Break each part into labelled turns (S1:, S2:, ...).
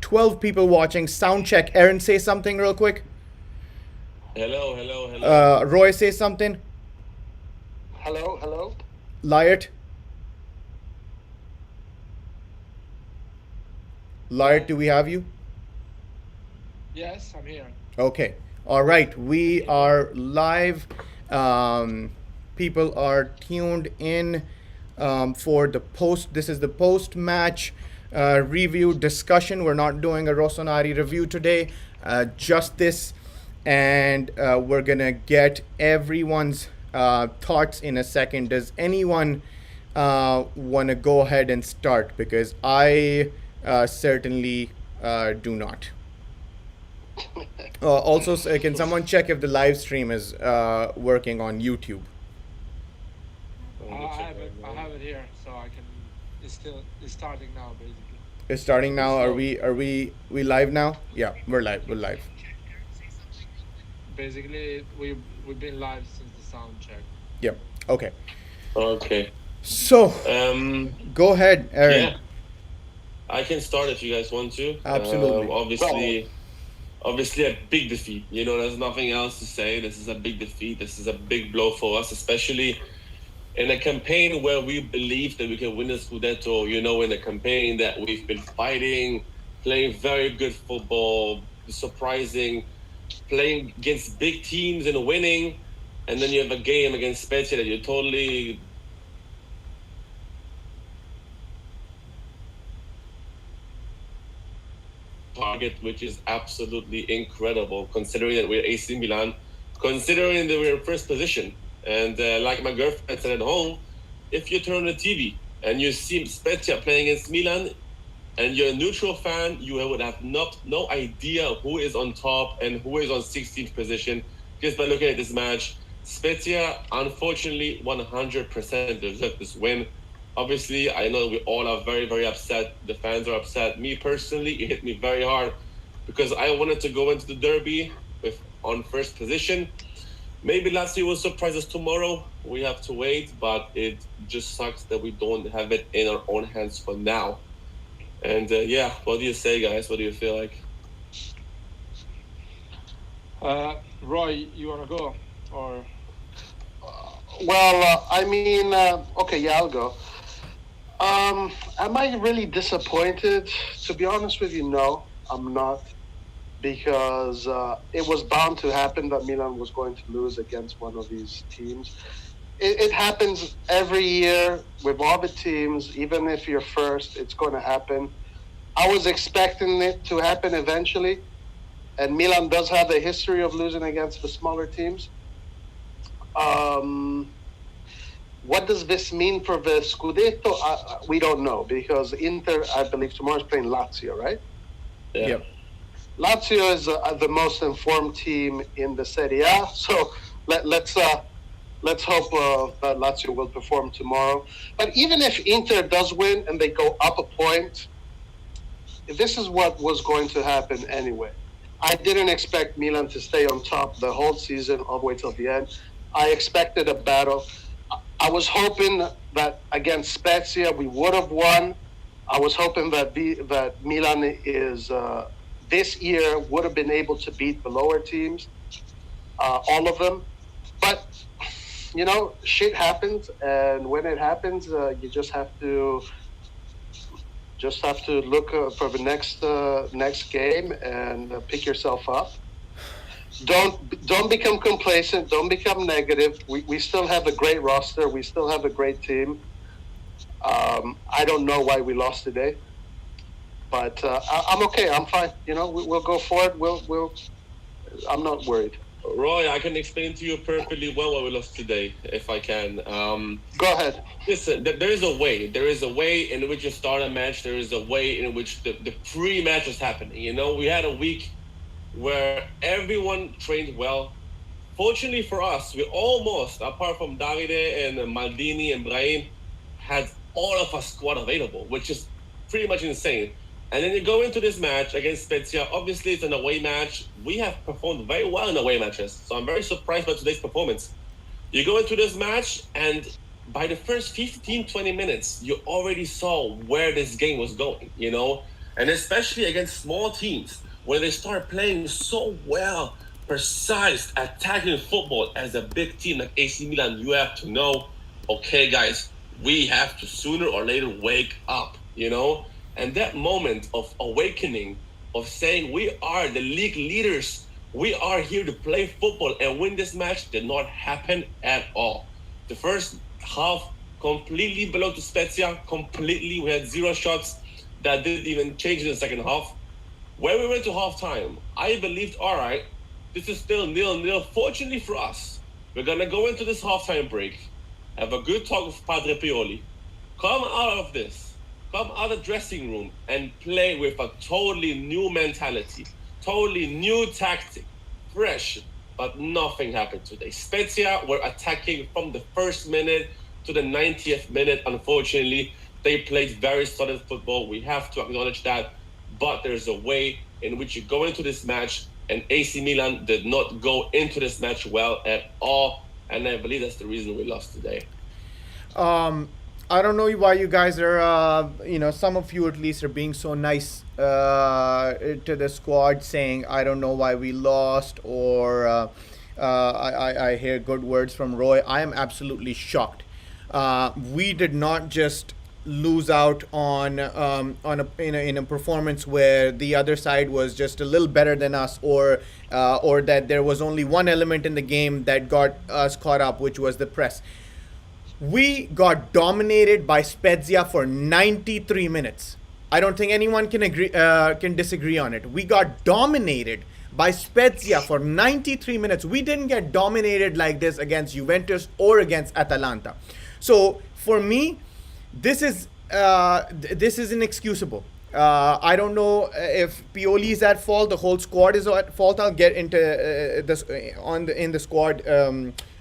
S1: 12 people watching. Sound check. Aaron, say something real quick.
S2: Hello, hello, hello.
S1: Roy, say something.
S3: Hello, hello.
S1: Lyot. Lyot, do we have you?
S4: Yes, I'm here.
S1: Okay. All right. We are live. People are tuned in for the post. This is the post match review discussion. We're not doing a Rossoneri review today, just this. And we're going to get everyone's thoughts in a second. Does anyone want to go ahead and start? Because I certainly do not. Also, can someone check if the live stream is working on YouTube?
S4: I have it here, so I can. It's starting now, basically.
S1: It's starting now. Are we live now? Yeah, we're live. We're live.
S4: Basically, we've been live since the sound check.
S1: Yep. Okay.
S2: Okay.
S1: So go ahead, Aaron.
S2: Yeah, I can start if you guys want to.
S1: Absolutely.
S2: Obviously a big defeat. You know, there's nothing else to say. This is a big defeat. This is a big blow for us, especially in a campaign where we believe that we can win the Scudetto. You know, in a campaign that we've been fighting, playing very good football, surprising, playing against big teams and winning, and then you have a game against Spezia that you're totally target, which is absolutely incredible, considering that we're AC Milan, considering that we're in first position. And like my girlfriend said at home, if you turn on the TV and you see Spezia playing against Milan, and you're a neutral fan, you would have no idea who is on top and who is on 16th position just by looking at this match. Spezia, unfortunately, 100% deserved this win. Obviously, I know we all are very, very upset. The fans are upset. Me personally, it hit me very hard because I wanted to go into the derby on first position. Maybe Lazio will surprise us tomorrow. We have to wait, but it just sucks that we don't have it in our own hands for now. And yeah, what do you say, guys? What do you feel like?
S4: Roy, you wanna go or?
S3: Well, okay, yeah, I'll go. Am I really disappointed? To be honest with you, no, I'm not, because it was bound to happen that Milan was going to lose against one of these teams. It happens every year with all the teams. Even if you're first, it's going to happen. I was expecting it to happen eventually, and Milan does have a history of losing against the smaller teams. What does this mean for the Scudetto? We don't know, because Inter, I believe, tomorrow is playing Lazio, right?
S2: Yeah.
S1: Yep.
S3: Lazio is the most informed team in the Serie A, so let's hope that Lazio will perform tomorrow. But even if Inter does win and they go up a point, this is what was going to happen anyway. I didn't expect Milan to stay on top the whole season all the way till the end. I expected a battle. I was hoping that against Spezia we would have won. I was hoping that Milan is this year would have been able to beat the lower teams, all of them. But you know, shit happens, and when it happens, you just have to look for the next game and pick yourself up. Don't become complacent. Don't become negative. We still have a great roster. We still have a great team. I don't know why we lost today, but I'm okay. I'm fine. You know, we'll go forward. I'm not worried.
S2: Roy, I can explain to you perfectly well why we lost today, if I can.
S3: Go ahead.
S2: Listen, there is a way. There is a way in which you start a match. There is a way in which the pre-match is happening. You know, we had a week where everyone trained well. Fortunately for us, we almost, apart from Davide and Maldini and Brahim, had all of our squad available, which is pretty much insane. And then you go into this match against Spezia. Obviously, it's an away match. We have performed very well in away matches, so I'm very surprised by today's performance. You go into this match, and by the first 15, 20 minutes, you already saw where this game was going, you know? And especially against small teams, when they start playing so well, precise, attacking football as a big team like AC Milan, you have to know, okay, guys, we have to sooner or later wake up, you know? And that moment of awakening, of saying we are the league leaders, we are here to play football and win this match, did not happen at all. The first half completely belonged to Spezia, completely. We had zero shots that didn't even change in the second half. When we went to halftime, I believed, all right, this is still 0-0. Fortunately for us, we're going to go into this halftime break, have a good talk with Padre Pioli, come out of this, come out of the dressing room and play with a totally new mentality, totally new tactic, fresh, but nothing happened today. Spezia were attacking from the first minute to the 90th minute. Unfortunately, they played very solid football. We have to acknowledge that. But there's a way in which you go into this match, and AC Milan did not go into this match well at all. And I believe that's the reason we lost today.
S1: I don't know why you guys are, some of you at least are being so nice to the squad, saying, I don't know why we lost, or I hear good words from Roy. I am absolutely shocked. We did not just lose out in a performance where the other side was just a little better than us, or that there was only one element in the game that got us caught up, which was the press. We got dominated by Spezia for 93 minutes. I don't think anyone can disagree on it. We got dominated by Spezia for 93 minutes. We didn't get dominated like this against Juventus or against Atalanta. So for me, this is inexcusable. I don't know if Pioli is at fault. The whole squad is at fault. I'll get into this in the squad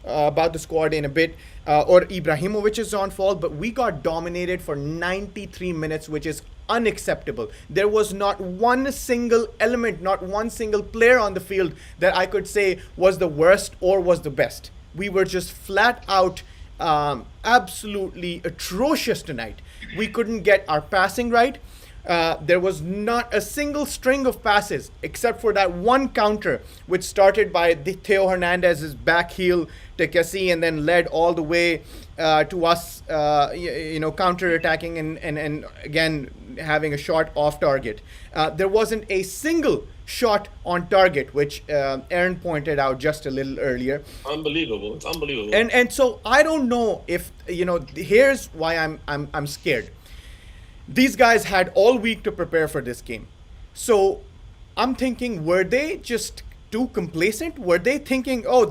S1: about the squad in a bit. Or Ibrahimovic is on fault, but we got dominated for 93 minutes, which is unacceptable. There was not one single element, not one single player on the field that I could say was the worst or was the best. We were just flat out absolutely atrocious tonight. We couldn't get our passing right. There was not a single string of passes except for that one counter, which started by Theo Hernandez's back heel to Kessie and then led all the way to us, counter attacking and again having a shot off target. There wasn't a single shot on target, which Aaron pointed out just a little earlier.
S2: Unbelievable! It's unbelievable.
S1: And so I don't know if here's why I'm scared. These guys had all week to prepare for this game. So I'm thinking, were they just too complacent? Were they thinking, oh,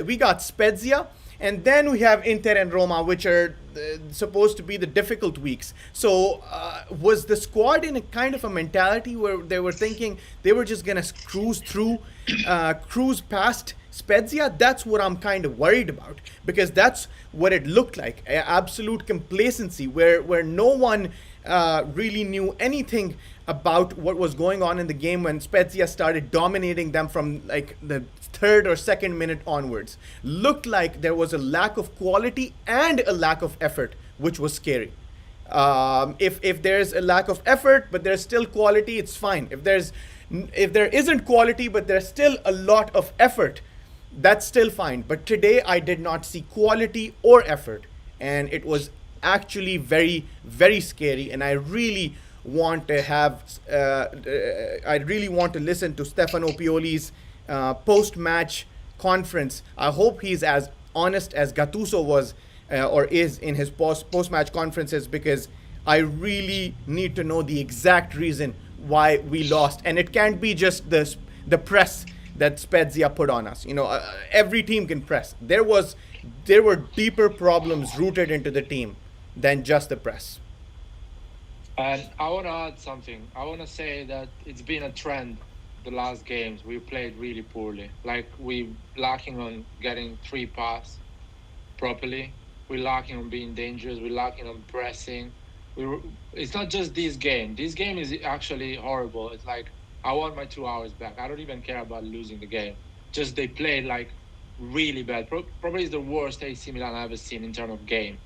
S1: we got Spezia, and then we have Inter and Roma, which are supposed to be the difficult weeks. So was the squad in a kind of a mentality where they were thinking they were just going to cruise past Spezia? That's what I'm kind of worried about, because that's what it looked like, absolute complacency where no one really knew anything about what was going on in the game when Spezia started dominating them from like the third or second minute onwards. Looked like there was a lack of quality and a lack of effort, which was scary. If there's a lack of effort but there's still quality, it's fine. If there isn't quality but there's still a lot of effort, that's still fine. But today I did not see quality or effort, and it was actually very, very scary. And I really want to listen to Stefano Pioli's post-match conference. I hope he's as honest as Gattuso was or is in his post-match conferences, because I really need to know the exact reason why we lost. And it can't be just the press that Spezia put on us. Every team can press. There were deeper problems rooted into the team than just the press.
S4: And I want to add something. I want to say that it's been a trend the last games. We played really poorly. Like, we lacking on getting three pass properly. We're lacking on being dangerous. We're lacking on pressing. It's not just this game. This game is actually horrible. It's like, I want my 2 hours back. I don't even care about losing the game. Just they played like really bad. Probably is the worst AC Milan I've ever seen in terms of game,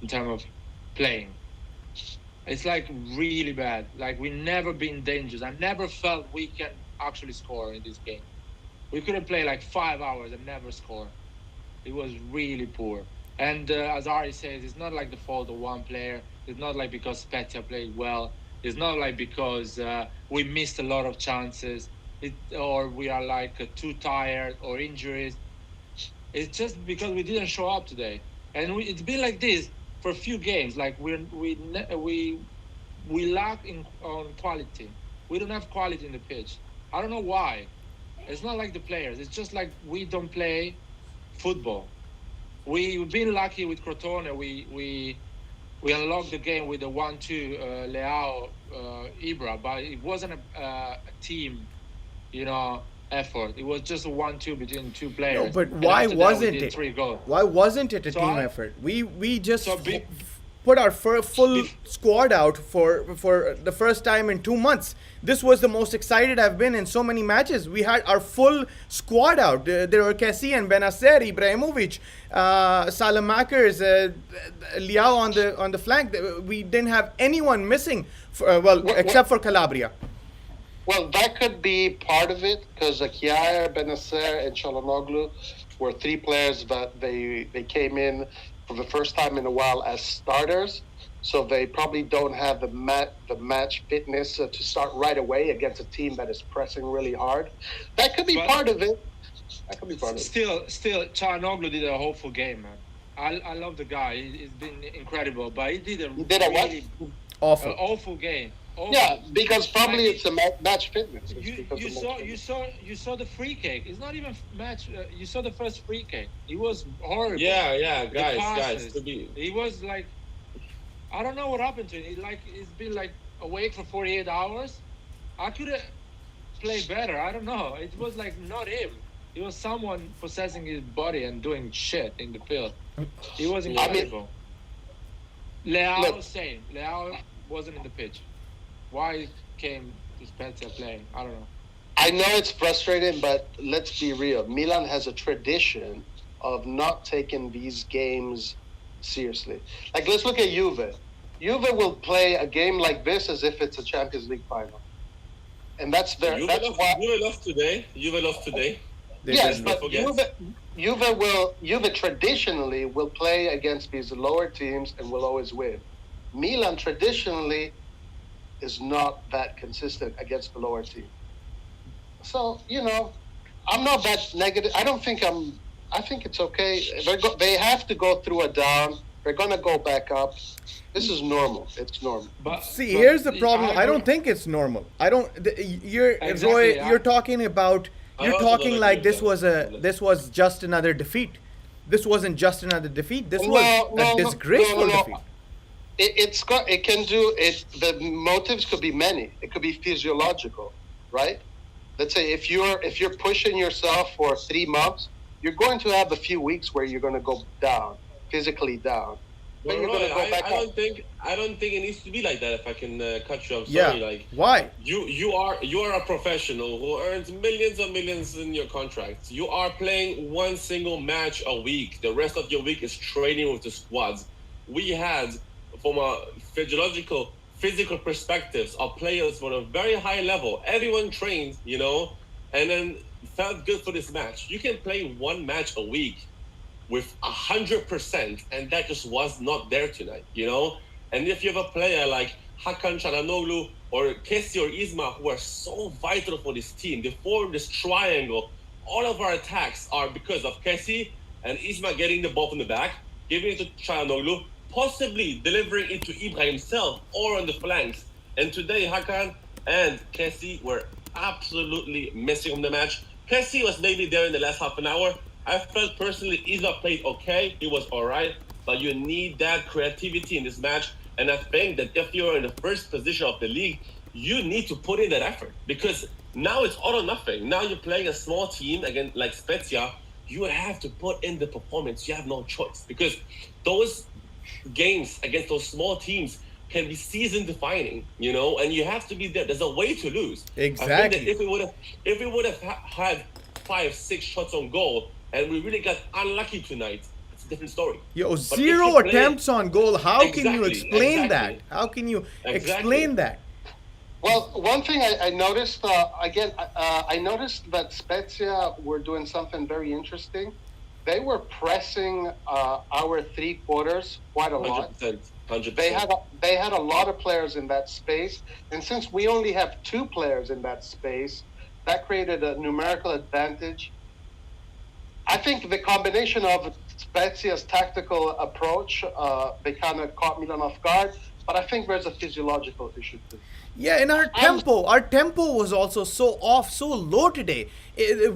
S4: in terms of playing. It's like really bad. Like we never been dangerous. I never felt we can actually score in this game. We could have played like 5 hours and never score. It was really poor. And as Ari says, it's not like the fault of one player. It's not like because Spezia played well. It's not like because we missed a lot of chances, or we are like too tired or injuries. It's just because we didn't show up today, and it's been like this for a few games. Like we lack in on quality. We don't have quality in the pitch. I don't know why. It's not like the players. It's just like we don't play football. We've been lucky with Crotone. We unlocked the game with the 1-2 Leao Ibra, but it wasn't a team, effort. It was just a 1-2 between two
S1: No,
S4: players.
S1: but
S4: And
S1: why
S4: after that, we
S1: wasn't
S4: did
S1: it?
S4: 3 goals.
S1: Why wasn't it a
S4: So
S1: team
S4: I-
S1: effort? We just
S4: So be-
S1: put our full
S4: Bef-
S1: squad out for the first time in 2 months. This was the most excited I've been in so many matches. We had our full squad out. There were Kessie and Benacer, Ibrahimovic, Salamakers, Liao on the flank. We didn't have anyone missing, except for Calabria.
S3: Well, that could be part of it because Kiar, Benacer, and Çalhanoğlu were three players that they came in for the first time in a while as starters. So they probably don't have the match fitness to start right away against a team that is pressing really hard. That could be
S4: But-
S3: part of it. That could be part of it.
S4: Still, Çalhanoğlu did a hopeful game, man. I love the guy. He's been incredible, but he did a
S3: what?
S4: really
S1: Awful.
S4: awful game. Awful.
S3: Yeah, because probably
S4: Like,
S3: it's a match fitness. It's
S4: You,
S3: because
S4: you
S3: of
S4: saw
S3: match
S4: you
S3: fitness.
S4: saw you saw the free kick. It's not even match. You saw the first free kick. It was horrible.
S2: Yeah,
S4: The
S2: guys,
S4: passes.
S2: to be
S4: He was like, I don't know what happened to him. It's been like awake for 48 hours. I could have played better. I don't know. It was like not him. It was someone possessing his body and doing shit in the field. He was incredible. Leao,
S3: Look.
S4: same. Leao wasn't in the pitch. Why came to Spezia playing? I don't know.
S3: I know it's frustrating, but let's be real. Milan has a tradition of not taking these games seriously. Like, let's look at Juve. Juve will play a game like this as if it's a Champions League final, and that's their.
S2: Juve
S3: That's
S2: lost,
S3: why.
S2: Juve lost today. Juve lost today.
S3: Yes,
S2: didn't
S3: but
S2: forget.
S3: Juve traditionally will play against these lower teams and will always win. Milan traditionally is not that consistent against the lower team. So, I'm not that negative. I think it's okay. They have to go through a down. They're going to go back up. This is normal. It's normal.
S4: But
S1: See,
S4: but
S1: here's the problem. I
S4: agree-
S1: don't think it's normal. I don't. You're
S4: Exactly,
S1: Roy. You're talking about.
S2: I
S1: You're
S2: also
S1: talking
S2: don't
S1: like
S2: agree
S1: this
S2: with
S1: was
S2: that.
S1: this was just another defeat. This wasn't just another defeat. This was a
S3: No,
S1: disgraceful
S3: no.
S1: defeat.
S3: It can do it. The motives could be many. It could be physiological, right? Let's say if you're pushing yourself for 3 months, you're going to have a few weeks where you're going to go down, physically down. Then you're
S2: Roy,
S3: going to go
S2: I
S3: back up.
S2: don't think it needs to be like that. If I can cut you, I'm
S1: Yeah.
S2: sorry. Like
S1: Why?
S2: you are a professional who earns millions and millions in your contracts. You are playing one single match a week. The rest of your week is training with the squads. We had, from a physical perspectives, our players were on a very high level. Everyone trained, and then felt good for this match. You can play one match a week with 100%, and that just was not there tonight, And if you have a player like Hakan Çalhanoğlu or Kessie or Isma who are so vital for this team, they form this triangle. All of our attacks are because of Kessie and Isma getting the ball from the back, giving it to Çalhanoğlu, possibly delivering it to Ibra himself or on the flanks. And today, Hakan and Kessie were absolutely missing from the match. Kessie was maybe there in the last half an hour. I felt personally Isma played okay. He was all right. But you need that creativity in this match. And I think that if you're in the first position of the league, you need to put in that effort. Because now it's all or nothing. Now you're playing a small team, again, like Spezia. You have to put in the performance. You have no choice. Because those games against those small teams can be season defining, and you have to be there. There's a way to lose. I think
S1: Exactly.
S2: that if we would have had 5-6 shots on goal and we really got unlucky tonight, it's a different story.
S1: Yo,
S2: But if
S1: zero
S2: you play
S1: attempts on goal. How can you
S2: exactly,
S1: explain that?
S2: exactly,
S1: How can you
S2: exactly.
S1: explain that?
S3: Well, one thing I noticed, I noticed that Spezia were doing something very interesting. They were pressing our three quarters quite a lot.
S2: 100%,
S3: They
S2: 100%.
S3: had they had a lot of players in that space, and since we only have two players in that space, that created a numerical advantage. I think the combination of Spezia's tactical approach, they kind of caught Milan off guard, but I think there's a physiological issue too.
S1: Yeah, and
S3: I'm
S1: our tempo was also so off, so low today.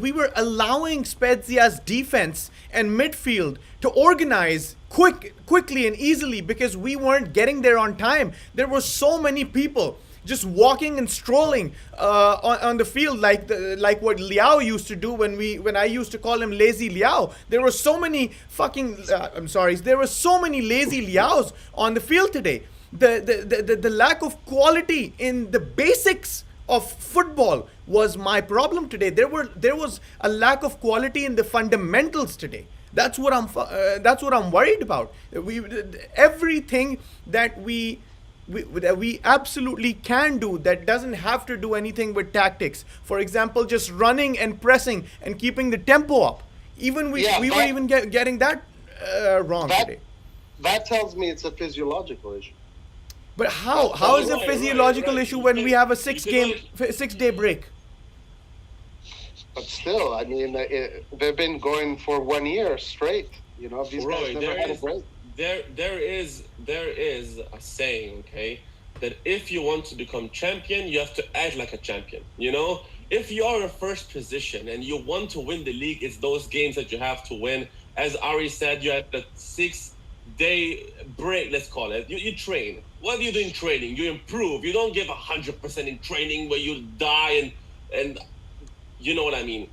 S1: We were allowing Spezia's defense and midfield to organize quickly and easily because we weren't getting there on time. There were so many people just walking and strolling on the field like what Liao used to do when I used to call him lazy Liao. There were so many fucking there were so many lazy Liaos on the field today. The lack of quality in the basics of football was my problem today. There was a lack of quality in the fundamentals today. That's what I'm worried about. Everything that we absolutely can do that doesn't have to do anything with tactics. For example, just running and pressing and keeping the tempo up. Even we were even getting that wrong
S3: that
S1: today.
S3: that tells me it's a physiological issue.
S1: But how is a
S2: Right,
S1: physiological
S2: right.
S1: issue
S2: You
S1: when
S2: can-
S1: we have a
S2: you can only-
S1: 6 day break?
S3: But still, I mean, they've been going for 1 year straight. You know, these
S2: Roy,
S3: guys never
S2: there
S3: had a
S2: is
S3: break.
S2: there is a saying, okay, that if you want to become champion, you have to act like a champion. You know, if you are a first position and you want to win the league, it's those games that you have to win. As Ari said, you had the 6 day break, let's call it. You train. What do you do in training? You improve. You don't give 100% in training where you die and you know what I mean.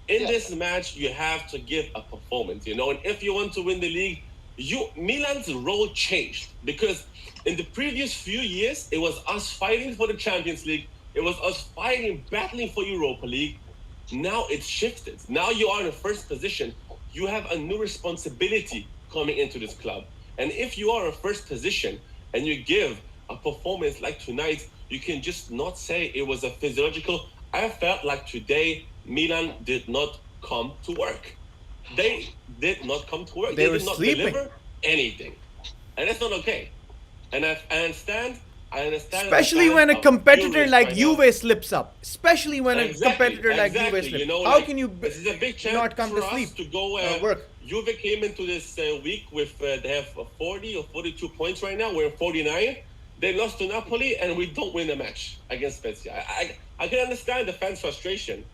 S2: In
S3: Yeah.
S2: this match, you have to give a performance, you know. And if you want to win the league, Milan's role changed because in the previous few years, it was us fighting for the Champions League. It was us fighting, battling for Europa League. Now it's shifted. Now you are in the first position. You have a new responsibility coming into this club. And if you are a first position and you give a performance like tonight, you can just not say it was a physiological. I felt like today Milan did not come to work. They did not come to work.
S1: They
S2: They
S1: were
S2: did not
S1: sleeping.
S2: deliver anything. And that's not okay. And I understand. I understand.
S1: Especially
S2: the
S1: when a
S2: fans are
S1: competitor
S2: furious
S1: like
S2: right now.
S1: Juve slips up. Especially when a competitor like Juve
S2: exactly.
S1: slips.
S2: You know,
S1: How
S2: like,
S1: can you
S2: this is a big chance
S1: not come
S2: for
S1: to
S2: us
S1: sleep?
S2: to go
S1: Work.
S2: Juve came into this week with they have 40 or 42 points right now. We're 49. They lost to Napoli, and we don't win a match against Spezia. I can understand the fans' frustration.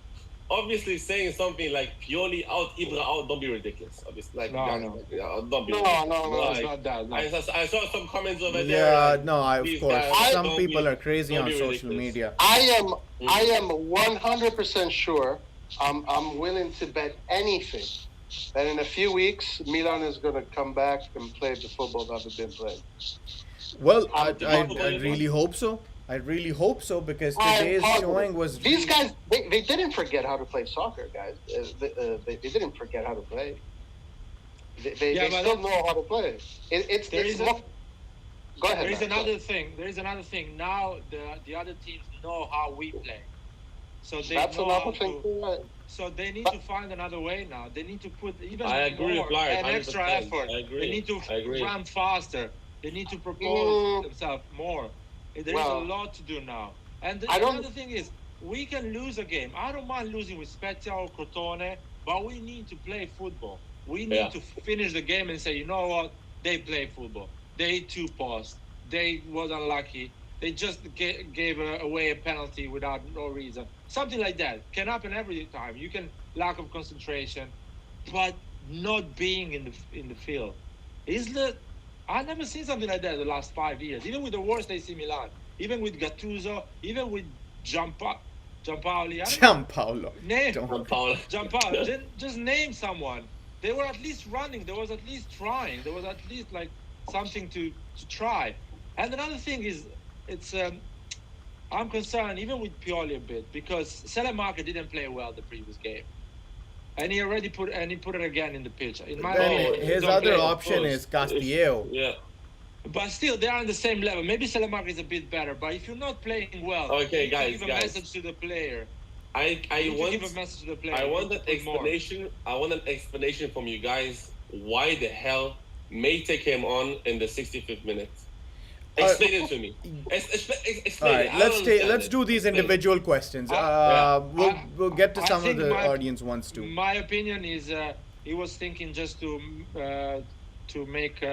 S2: Obviously, saying something like Pioli out, Ibra out, don't be ridiculous. Obviously, like,
S4: No,
S2: guys,
S4: no.
S2: like, don't be
S3: No,
S2: ridiculous.
S3: no, no,
S4: it's
S2: Like,
S4: not that. No.
S2: I saw some comments over there.
S1: Yeah,
S2: like,
S1: no, of
S2: these
S1: course.
S2: guys,
S1: Some
S2: don't
S1: people
S2: be-
S1: are crazy
S2: don't
S1: on
S2: be
S1: social
S2: ridiculous.
S1: media.
S3: I am 100% sure. I'm willing to bet anything that in a few weeks Milan is going to come back and play the football that they've been playing.
S1: Well,
S3: I'm
S1: I really hope so. I really hope so because
S3: I'm
S1: today's
S3: positive.
S1: showing was
S3: These guys. They didn't forget how to play soccer, guys. They didn't forget how to play. They
S4: Yeah, but
S3: still know how to play. It's
S4: There is a-
S3: not. Go ahead.
S4: There is
S3: Matt, go
S4: another
S3: ahead.
S4: thing. There is another thing. Now the other teams know how we play, so they
S3: That's
S4: know
S3: another
S4: how
S3: thing.
S4: to.
S3: too, right?
S4: So they need to find another way now. They need to put even
S2: I agree
S4: more
S2: with Lars,
S4: an extra
S2: 100%.
S4: effort.
S2: I agree.
S4: They need to
S2: I agree.
S4: run faster. They need to propose
S3: Mm.
S4: themselves more. There is
S3: Well,
S4: a lot to do now. And
S3: I don't-
S4: another thing is, we can lose a game. I don't mind losing with Spezia or Crotone, but we need to play football. We need
S2: Yeah.
S4: to finish the game and say, you know what? They play football. They two paused. They was unlucky. They just gave away a penalty without no reason. Something like that can happen every time. You can lack of concentration, but not being in the field. I've never seen something like that in the last 5 years. Even with the worst AC Milan, even with Gattuso, even with Giampaoli. I don't know.
S1: Gianpaolo.
S4: Name
S1: Don't-
S2: Paul.
S4: Giampaolo. Just name someone. They were at least running. There was at least trying. There was at least like something to try. And another thing is, it's I'm concerned even with Pioli a bit because Salamanca didn't play well the previous game. and he put it again in the pitch. In my
S1: Then
S4: opinion,
S1: his
S4: don't
S1: other
S4: play.
S1: option is Castillo.
S2: Yeah.
S4: But still, they are on the same level. Maybe Salamanca is a bit better, but if you're not playing well,
S2: Okay,
S4: you need to give a message to the player.
S2: I
S4: You need to give a
S2: want
S4: message to the player.
S2: I
S4: You
S2: want
S4: need
S2: an
S4: to put more.
S2: explanation. I want an explanation from you guys. Why the hell Mate came on in the 65th minute? Explain it to me. Explain
S1: All right,
S2: it. I don't understand
S1: let's
S2: it.
S1: do these
S2: Explain it.
S1: individual questions.
S2: Yeah.
S1: We'll get to
S4: I
S1: some of
S4: think
S1: the audience ones too.
S4: My opinion is he was thinking just to make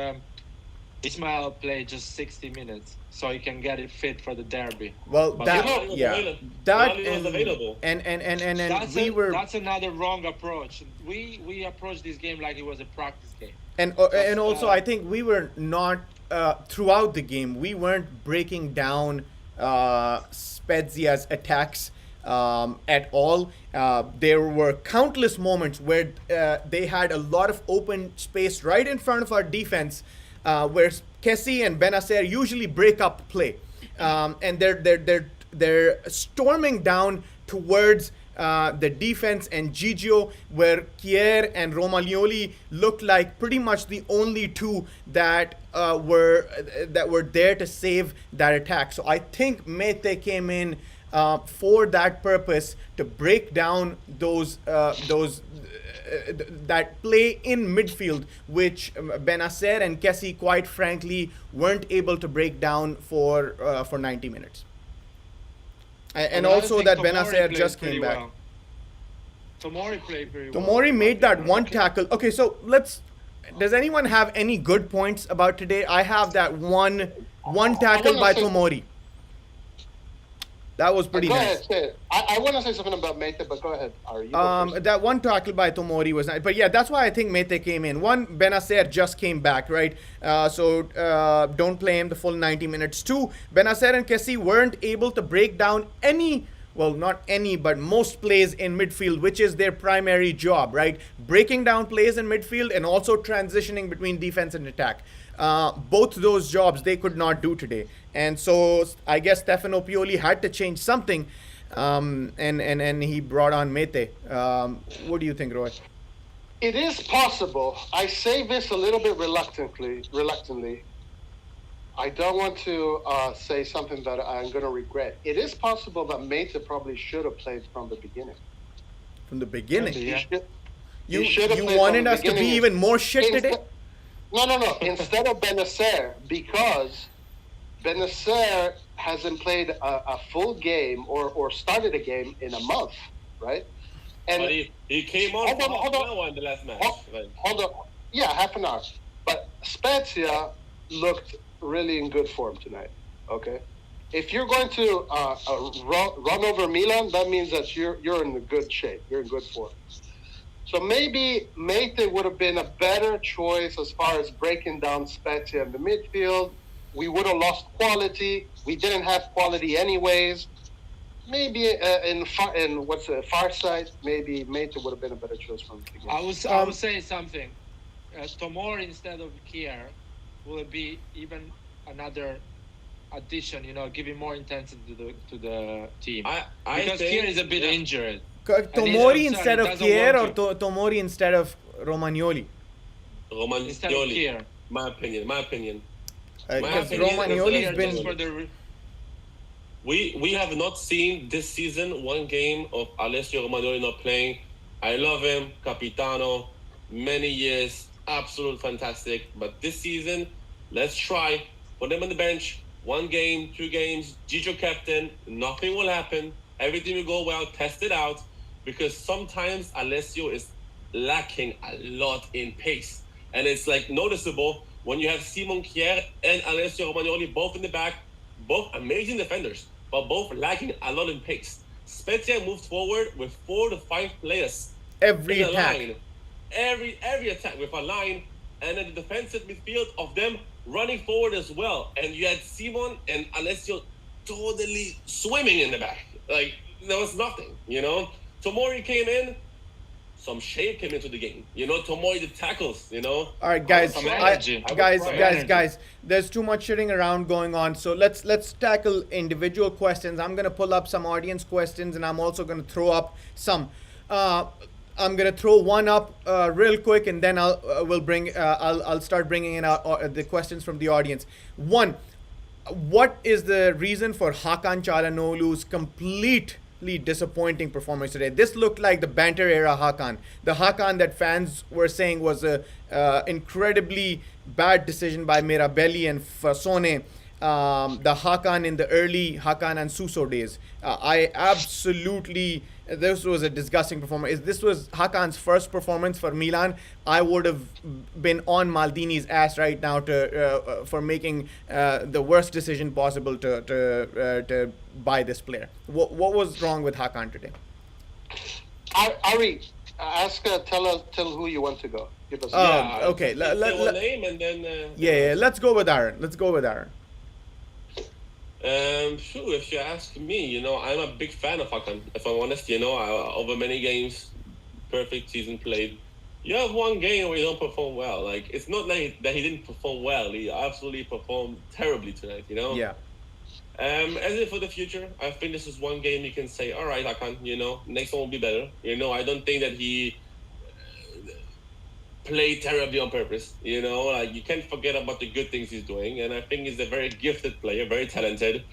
S4: Ismail play just 60 minutes so he can get it fit for the derby.
S1: Well,
S4: But
S1: that
S2: Ronaldo was
S1: yeah,
S2: available.
S1: that
S2: Ronaldo was available.
S1: and
S4: that's
S1: we were
S4: that's another wrong approach. We approached this game like it was a practice game.
S1: and also I think we were not throughout the game we weren't breaking down Spezia's attacks at all. There were countless moments where they had a lot of open space right in front of our defense, where Kessie and Benacer usually break up play, and they're storming down towards the defense and Gigio, where Kier and Romagnoli looked like pretty much the only two that were there to save that attack. So I think Mete came in for that purpose, to break down those that play in midfield, which Benacer and Kessie, quite frankly, weren't able to break down for 90 minutes. And
S4: I
S1: also
S4: think
S1: that
S4: Tomori
S1: Benacer
S4: played
S1: just
S4: pretty
S1: came back.
S4: well. Tomori played pretty well.
S1: Tomori made that one tackle. Okay, so does anyone have any good points about today? I have that one tackle by Tomori. That was pretty
S3: Go
S1: nice.
S3: ahead, say it. I want to say something about Mete, but go ahead. Ari, you go first.
S1: That one tackle by Tomori was nice. But yeah, that's why I think Mete came in. One, Benacer just came back, right? So don't play him the full 90 minutes. Two, Benacer and Kessie weren't able to break down any, well, not any, but most plays in midfield, which is their primary job, right? Breaking down plays in midfield and also transitioning between defense and attack. Both those jobs they could not do today. And so I guess Stefano Pioli had to change something, and he brought on Mete. What do you think, Roy?
S3: It is possible. I say this a little bit reluctantly. I don't want to say something that I'm going to regret. It is possible that Mete probably should have played from the beginning.
S1: From the beginning?
S3: He should-
S1: You
S3: he should have played
S1: wanted
S3: from the
S1: us to be
S3: beginning.
S1: even more shit today?
S3: No. Instead of Benacer, because Benacer hasn't played a full game or started a game in a month, right? And
S2: But he came on for half an hour in the last match.
S3: Hold on. Yeah, half an hour. But Spezia looked really in good form tonight. Okay, if you're going to run over Milan, that means that you're in good shape. You're in good form. So maybe Mete would have been a better choice as far as breaking down Spezia in the midfield. We would have lost quality. We didn't have quality anyways. Maybe in far side, maybe Mete would have been a better choice from the beginning.
S4: I would say something. Tomori instead of Kier will be even another addition. Giving more intensity to the team. Because Kier is a bit injured.
S1: Tomori instead of
S4: doesn't
S1: Kier
S4: want
S1: or Tomori instead of Romagnoli?
S4: Instead of
S2: Romagnoli.
S4: Kier.
S2: My opinion.
S1: Because
S2: opinion is
S1: Romagnoli's
S2: that-
S1: been...
S4: Just for the
S2: We have not seen this season one game of Alessio Romagnoli not playing. I love him, Capitano, many years, absolute fantastic. But this season, let's try. Put him on the bench, 1 game, 2 games, Gigio captain, nothing will happen. Everything will go well, test it out. Because sometimes Alessio is lacking a lot in pace. And it's like noticeable when you have Simon Kier and Alessio Romagnoli both in the back, both amazing defenders, but both lacking a lot in pace. Spezia moves forward with 4 to 5 players
S1: Every
S2: in a
S1: attack.
S2: line. Every attack with a line, and then the defensive midfield of them running forward as well. And you had Simon and Alessio totally swimming in the back. Like, there was nothing, Tomori came in, some shape came into the game. Tomori the tackles,
S1: All right, guys.
S4: Some energy.
S1: Guys. There's too much shitting around going on. So let's tackle individual questions. I'm gonna pull up some audience questions, and I'm also gonna throw up some. I'm gonna throw one up real quick, and then I'll start bringing in the questions from the audience. One, what is the reason for Hakan Çalhanoğlu's completely disappointing performance today? This looked like the banter era Hakan, the Hakan that fans were saying was a incredibly bad decision by Mirabelli and Fasone. The Hakan in the early Hakan and Suso days. I absolutely, this was a disgusting performance. If this was Hakan's first performance for Milan, I would have been on Maldini's ass right now for making the worst decision possible to buy this player. What was wrong with Hakan today?
S3: Ari, tell who you want to go. Give us
S1: Okay.
S2: Say one name and then.
S1: Yeah. Let's go with Aaron.
S2: Sure, if you ask me, I'm a big fan of Hakan. If I'm honest, over many games, perfect season played. You have one game where you don't perform well. Like, it's not like that he didn't perform well. He absolutely performed terribly tonight,
S1: Yeah.
S2: As if for the future, I think this is one game you can say, all right, Hakan, next one will be better. I don't think that he play terribly on purpose. Like, you can't forget about the good things he's doing. And I think he's a very gifted player, very talented.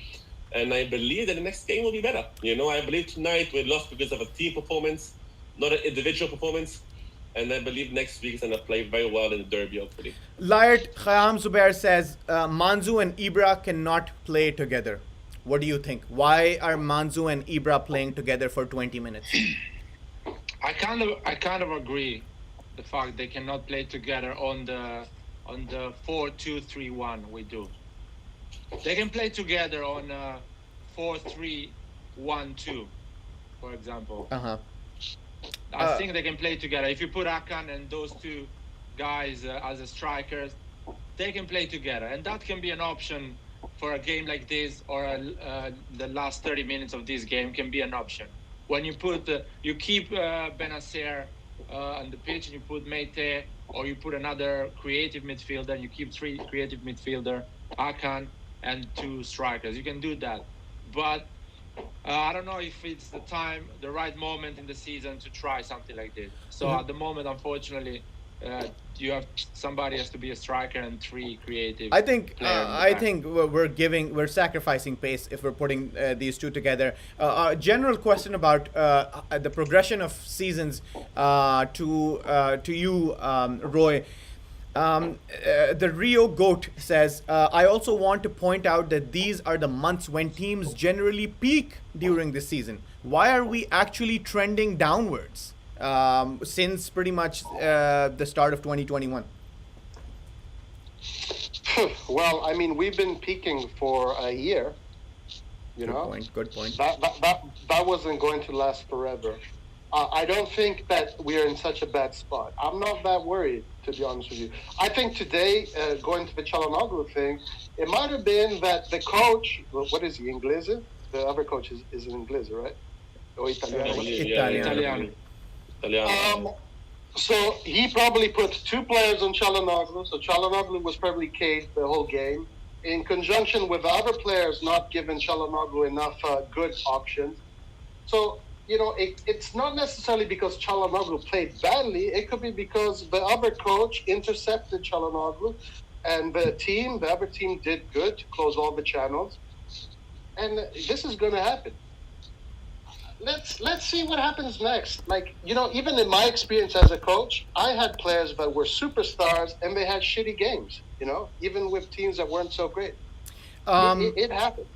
S2: And I believe that the next game will be better. I believe tonight we lost because of a team performance, not an individual performance. And I believe next week is going to play very well in the derby, hopefully.
S1: Liart Khayyam Zubair says Manzu and Ibra cannot play together. What do you think? Why are Manzu and Ibra playing together for 20 minutes?
S4: I kind of agree. The fact they cannot play together on the 4-2-3-1 we do. They can play together on 4-3-1-2, for example. I think they can play together. If you put Hakan and those two guys as a strikers, they can play together, and that can be an option for a game like this, or the last 30 minutes of this game can be an option. When you keep Benacer on the pitch, and you put Meite, or you put another creative midfielder, and you keep three creative midfielder, Hakan, and two strikers. You can do that, but I don't know if it's the right moment in the season to try something like this. So at the moment, unfortunately, you have somebody has to be a striker and three creative.
S1: I think we're sacrificing pace if we're putting these two together. A general question about the progression of seasons to you, Roy. The Rio Goat says, I also want to point out that these are the months when teams generally peak during the season. Why are we actually trending downwards since pretty much the start of 2021?
S3: Well, I mean, we've been peaking for a year.
S1: Good point.
S3: That wasn't going to last forever. I don't think that we are in such a bad spot. I'm not that worried, to be honest with you. I think today, going to the Çalhanoğlu thing, it might have been that the coach, what is he, Inglese? The other coach is an Inglese, right? Or Italiano?
S1: Italiano.
S3: So he probably put two players on Çalhanoğlu. So Çalhanoğlu was probably caged the whole game, in conjunction with the other players not giving Çalhanoğlu enough good options. So, it's not necessarily because Çalhanoğlu played badly. It could be because the other coach intercepted Çalhanoğlu, and the other team did good to close all the channels. And this is going to happen. Let's see what happens next. Like, even in my experience as a coach, I had players that were superstars and they had shitty games, even with teams that weren't so great. It happened.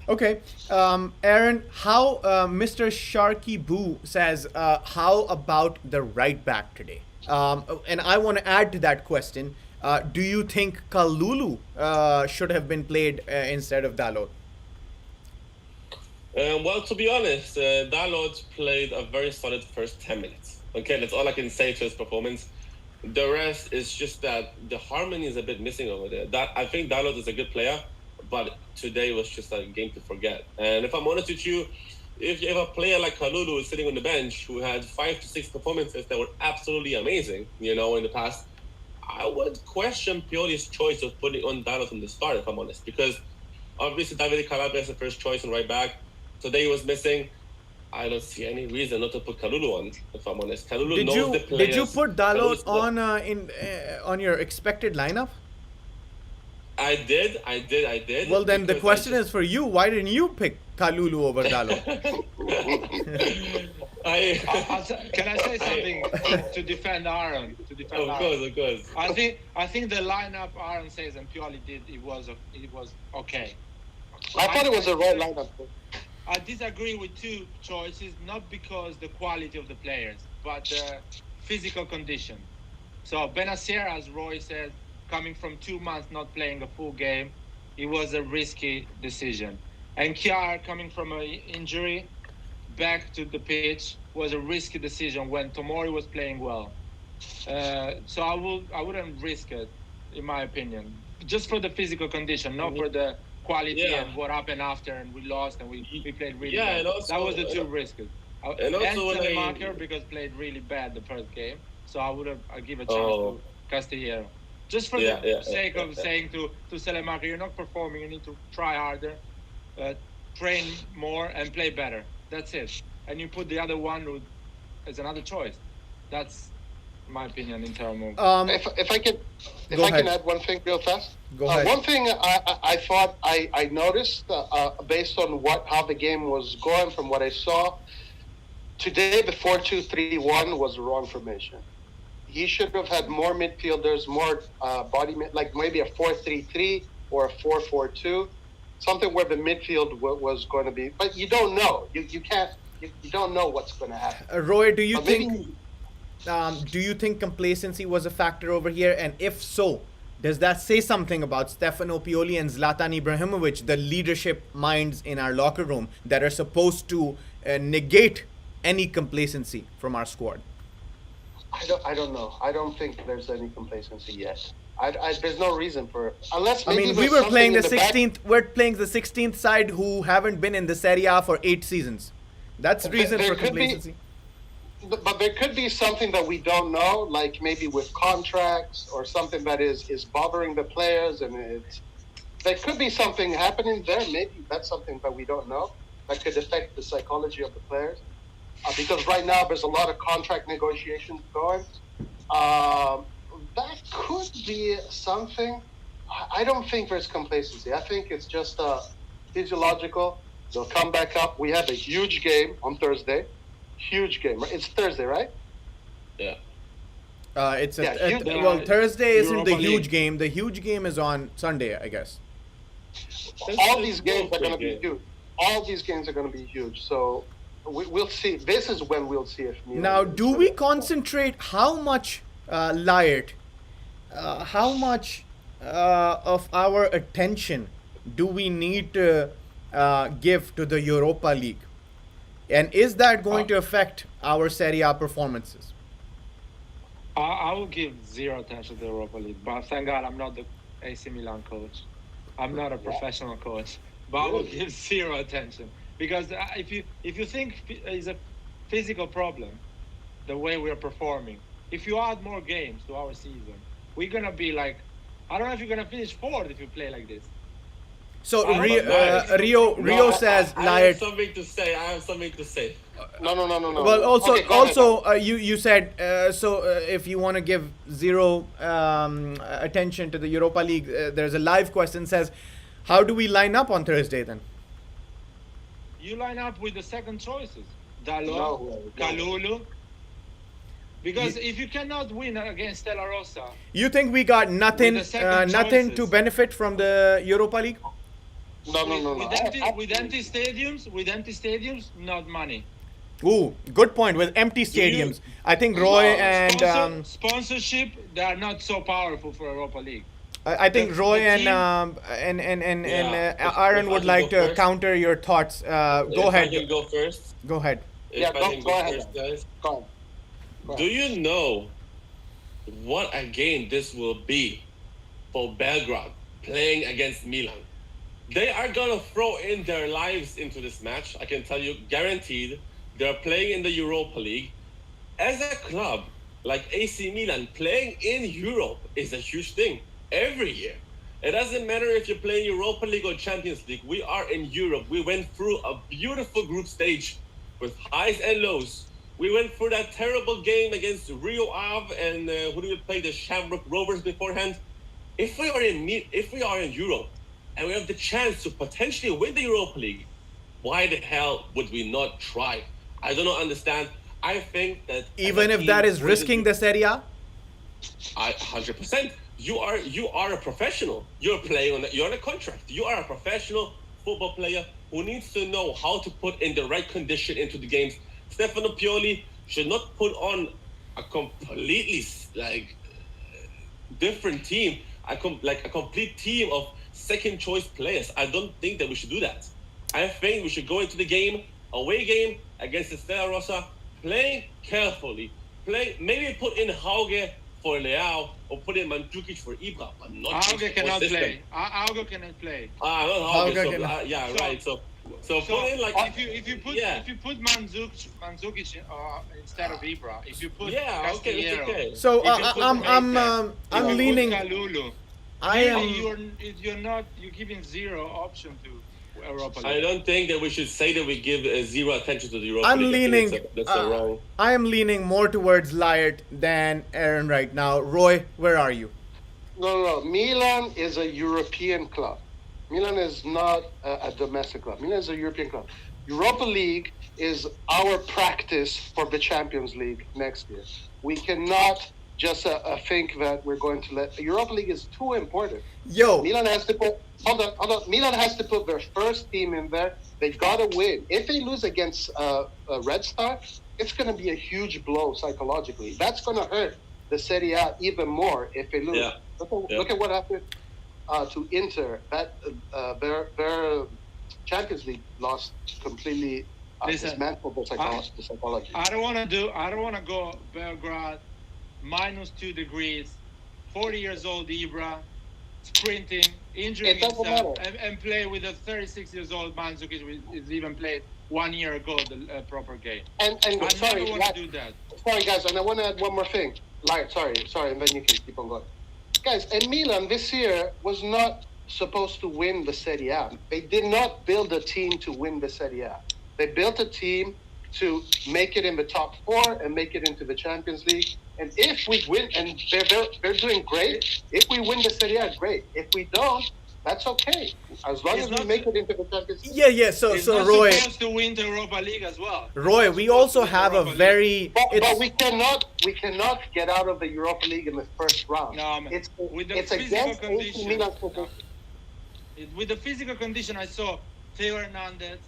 S1: Okay, Aaron, how Mr. Sharky Boo says, how about the right back today? And I want to add to that question. Do you think Kalulu should have been played instead of Dalot?
S2: Well, to be honest, Dalot played a very solid first 10 minutes. Okay, that's all I can say to his performance. The rest is just that the harmony is a bit missing over there. I think Dalot is a good player, but today was just a game to forget. And if I'm honest with you, if you have a player like Kalulu sitting on the bench who had 5 to 6 performances that were absolutely amazing, in the past, I would question Pioli's choice of putting on Dalot in the start, if I'm honest, because obviously Davide Calabria is the first choice on right back. Today he was missing. I don't see any reason not to put Kalulu on. If I'm honest, Kalulu
S1: Did
S2: knows the
S1: you
S2: players.
S1: did you put Dalot
S2: Kalulu's
S1: on on your expected lineup?
S2: I did.
S1: Well, then the
S2: Because I
S1: question
S2: just
S1: is for you. Why didn't you pick Kalulu over Dalot?
S4: Can I say
S2: I-
S4: something to defend Aaron? To defend
S2: of
S4: Aaron.
S2: course.
S4: I think the lineup Aaron says and Pioli did it was okay.
S3: I thought it was a right lineup.
S4: I disagree with two choices, not because the quality of the players, but the physical condition. So Benacer, as Roy said, coming from 2 months not playing a full game, it was a risky decision. And Kjaer coming from an injury back to the pitch was a risky decision when Tomori was playing well. So I wouldn't risk it, in my opinion, just for the physical condition, not for the quality
S2: Yeah.
S4: and what happened after and we lost and we played really
S2: Yeah,
S4: bad.
S2: and also-
S4: that was the two risks.
S2: and also when
S4: Telemacher because played really bad the first game, so I'd give a chance
S2: Oh.
S4: to Castillero. Just for the sake of saying to Telemacher, you're not performing, you need to try harder, train more and play better. That's it. And you put the other one as another choice. That's my opinion in terms of.
S3: If I can
S1: Go ahead.
S3: add one thing real fast.
S1: Go ahead.
S3: One thing I thought I noticed based on how the game was going from what I saw today, the 4-2-3-1 was the wrong formation. He should have had more midfielders, more like maybe a 4-3-3 or a 4-4-2, something where the midfield was going to be. But you don't know. You can't. You don't know what's going to happen.
S1: Roy, do you
S3: But
S1: think
S3: maybe-
S1: do you think complacency was a factor over here? And if so, does that say something about Stefano Pioli and Zlatan Ibrahimovic, the leadership minds in our locker room that are supposed to negate any complacency from our squad?
S3: I don't know. I don't think there's any complacency yet. There's no reason for it. Unless
S1: I
S3: maybe
S1: mean, we
S3: there's
S1: were
S3: something
S1: playing
S3: in
S1: the
S3: back-
S1: 16th. We're playing the 16th side who haven't been in the Serie A for 8 seasons. That's reason
S3: There
S1: for
S3: could be-
S1: complacency.
S3: But there could be something that we don't know, like maybe with contracts or something that is bothering the players, and there could be something happening there. Maybe that's something that we don't know that could affect the psychology of the players. Because right now there's a lot of contract negotiations going. That could be something. I don't think there's complacency. I think it's just physiological. They'll come back up. We have a huge game on Thursday. Huge game. It's Thursday, right?
S2: Yeah.
S1: It's
S3: Yeah,
S1: well, Thursday isn't
S4: Europa
S1: the huge
S4: League.
S1: game. The huge game is on Sunday, I guess.
S3: All these games are
S2: both
S3: going to be
S2: big
S3: huge. All these games are going to be huge. So we'll see. This is when we'll see if Milan
S1: Now,
S3: is
S1: do
S3: gonna-
S1: we concentrate how much, Lyot, how much of our attention do we need to give to the Europa League? And is that going to affect our Serie A performances?
S4: I will give zero attention to the Europa League, but thank God I'm not the AC Milan coach. I'm not a professional coach, but I will give zero attention because if you think it's a physical problem, the way we are performing, if you add more games to our season, we're gonna be like, I don't know if you're gonna finish fourth if you play like this.
S1: So
S4: I
S1: Rio,
S4: don't know.
S1: Rio says,
S2: I have
S1: Lyot.
S2: something to say.
S3: No.
S1: Well, also,
S3: Okay, go ahead.
S1: you said if you want to give zero attention to the Europa League, there's a live question says, how do we line up on Thursday then?
S4: You line up with the second choices, Dalot,
S3: No.
S4: Kalulu. Because if you cannot win against Stella Rossa,
S1: You think we got nothing,
S4: With the second
S1: nothing
S4: choices.
S1: to benefit from the Europa League?
S3: No.
S4: with empty stadiums, not money.
S1: Ooh, good point. With empty stadiums, I think Roy and
S4: Sponsorship, they are not so powerful for Europa League.
S1: I think
S4: the
S1: Roy
S4: team-
S1: and
S2: Yeah.
S1: Aaron
S2: If I
S1: would
S2: can
S1: like
S2: go
S1: to
S2: first.
S1: counter your thoughts. Go
S2: If
S1: ahead.
S2: I can go first.
S1: Go ahead.
S2: If
S3: Yeah,
S2: I can
S3: go
S2: go
S3: ahead.
S2: first, guys.
S3: Go on. Go
S2: Do
S3: ahead.
S2: you know what a game this will be for Belgrade playing against Milan? They are gonna throw in their lives into this match. I can tell you, guaranteed. They're playing in the Europa League. As a club like AC Milan, playing in Europe is a huge thing every year. It doesn't matter if you're playing Europa League or Champions League. We are in Europe. We went through a beautiful group stage with highs and lows. We went through that terrible game against Rio Ave and who do we play? The Shamrock Rovers beforehand. If we are in Europe and we have the chance to potentially win the Europa League, why the hell would we not try? I do not understand. I think that
S1: Even if that is risking the Serie A?
S2: 100%. You are a professional. You're on a contract. You are a professional football player who needs to know how to put in the right condition into the games. Stefano Pioli should not put on a completely different team, like a complete team of second choice players. I don't think that we should do that. I think we should go into the game, away game against the Stella Rossa, playing carefully. Maybe put in Hauge for Leao or put in Mandzukic for Ibra, but not
S4: Auge cannot play. Auge cannot play.
S2: Not Hauge.
S1: Hauge
S2: So,
S1: cannot.
S2: yeah,
S4: So-
S2: right. So
S4: So
S2: put in like
S4: if you put
S2: yeah.
S4: if you put Mandzukic instead of Ibra, if you put
S2: Yeah, okay, that's
S4: Castillero,
S2: okay.
S1: So
S4: if you put
S1: I'm
S4: Meite,
S1: I'm
S4: if you
S1: leaning.
S4: put Kalulu,
S1: I
S4: maybe
S1: am.
S4: you're giving zero option to Europa League.
S2: I don't think that we should say that we give zero attention to the Europa
S1: I'm
S2: League. I think
S1: leaning.
S2: that's a wrong.
S1: I am leaning more towards Layert than Aaron right now. Roy, where are you?
S3: No. Milan is a European club. Milan is not a domestic club. Milan is a European club. Europa League is our practice for the Champions League next year. We cannot just think that we're going to let Europa League is too important.
S1: Yo,
S3: Milan has to put hold on. Milan has to put their first team in there. They gotta win. If they lose against Red Star, it's gonna be a huge blow psychologically. That's gonna hurt the Serie A even more if they lose.
S2: Yeah.
S3: Look at what happened to Inter. That their Champions League loss completely
S4: Listen,
S3: dismantled the psychology.
S4: I don't want to go Belgrade, -2 degrees, 40 years old Ibra, sprinting, injuring
S3: It doesn't
S4: himself,
S3: matter.
S4: and play with a 36 years old Mandzukic who is even played 1 year ago the proper game.
S3: And
S4: I
S3: sorry,
S4: never want to do that.
S3: sorry guys, and I want to add one more thing. Sorry, and then you can keep on going. Guys, and Milan this year was not supposed to win the Serie A. They did not build a team to win the Serie A. They built a team to make it in the top four and make it into the Champions League. And if we win, and they're doing great. If we win the Serie A, great. If we don't, that's okay. As long
S4: It's
S3: as we
S4: not-
S3: make it into the Champions League.
S1: yeah. So
S4: It's
S1: so
S4: not
S1: Roy,
S4: supposed to win the Europa League as well.
S1: Roy, we also have a very.
S3: But
S1: It's
S3: we cannot get out of the Europa League in the first round.
S4: No, man.
S3: It's
S4: With the
S3: it's
S4: physical
S3: against AC
S4: condition.
S3: Milan's position.
S4: With the physical condition, I saw Theo Hernandez,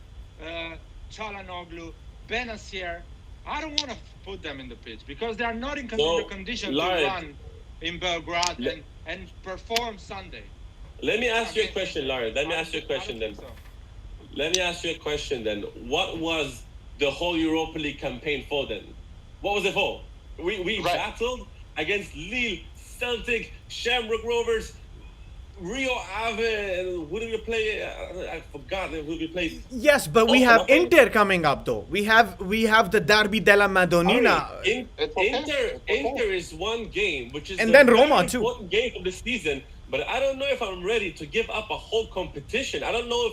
S4: Çalhanoğlu, Benacer. I don't want to put them in the pitch because they are not in the condition to
S2: Lyle,
S4: run in Belgrade and perform Sunday.
S2: Let me ask you a question, Lauren. Let me
S4: I
S2: ask you a
S4: don't
S2: question then.
S4: think so.
S2: Let me ask you a question then. What was the whole Europa League campaign for then? What was it for? We
S3: Right.
S2: battled against Lille, Celtic, Shamrock Rovers, Rio Ave, and who did we play? I forgot who we played.
S1: yes, but we
S2: Oh,
S1: have
S2: okay.
S1: Inter coming up though. We have the Derby della Madonnina.
S2: Sorry,
S3: It's okay.
S2: Inter
S3: It's okay.
S2: Inter is one game, which is
S1: And
S2: a
S1: then
S2: very
S1: Roma, too.
S2: important game of the season. But I don't know if I'm ready to give up a whole competition. I don't know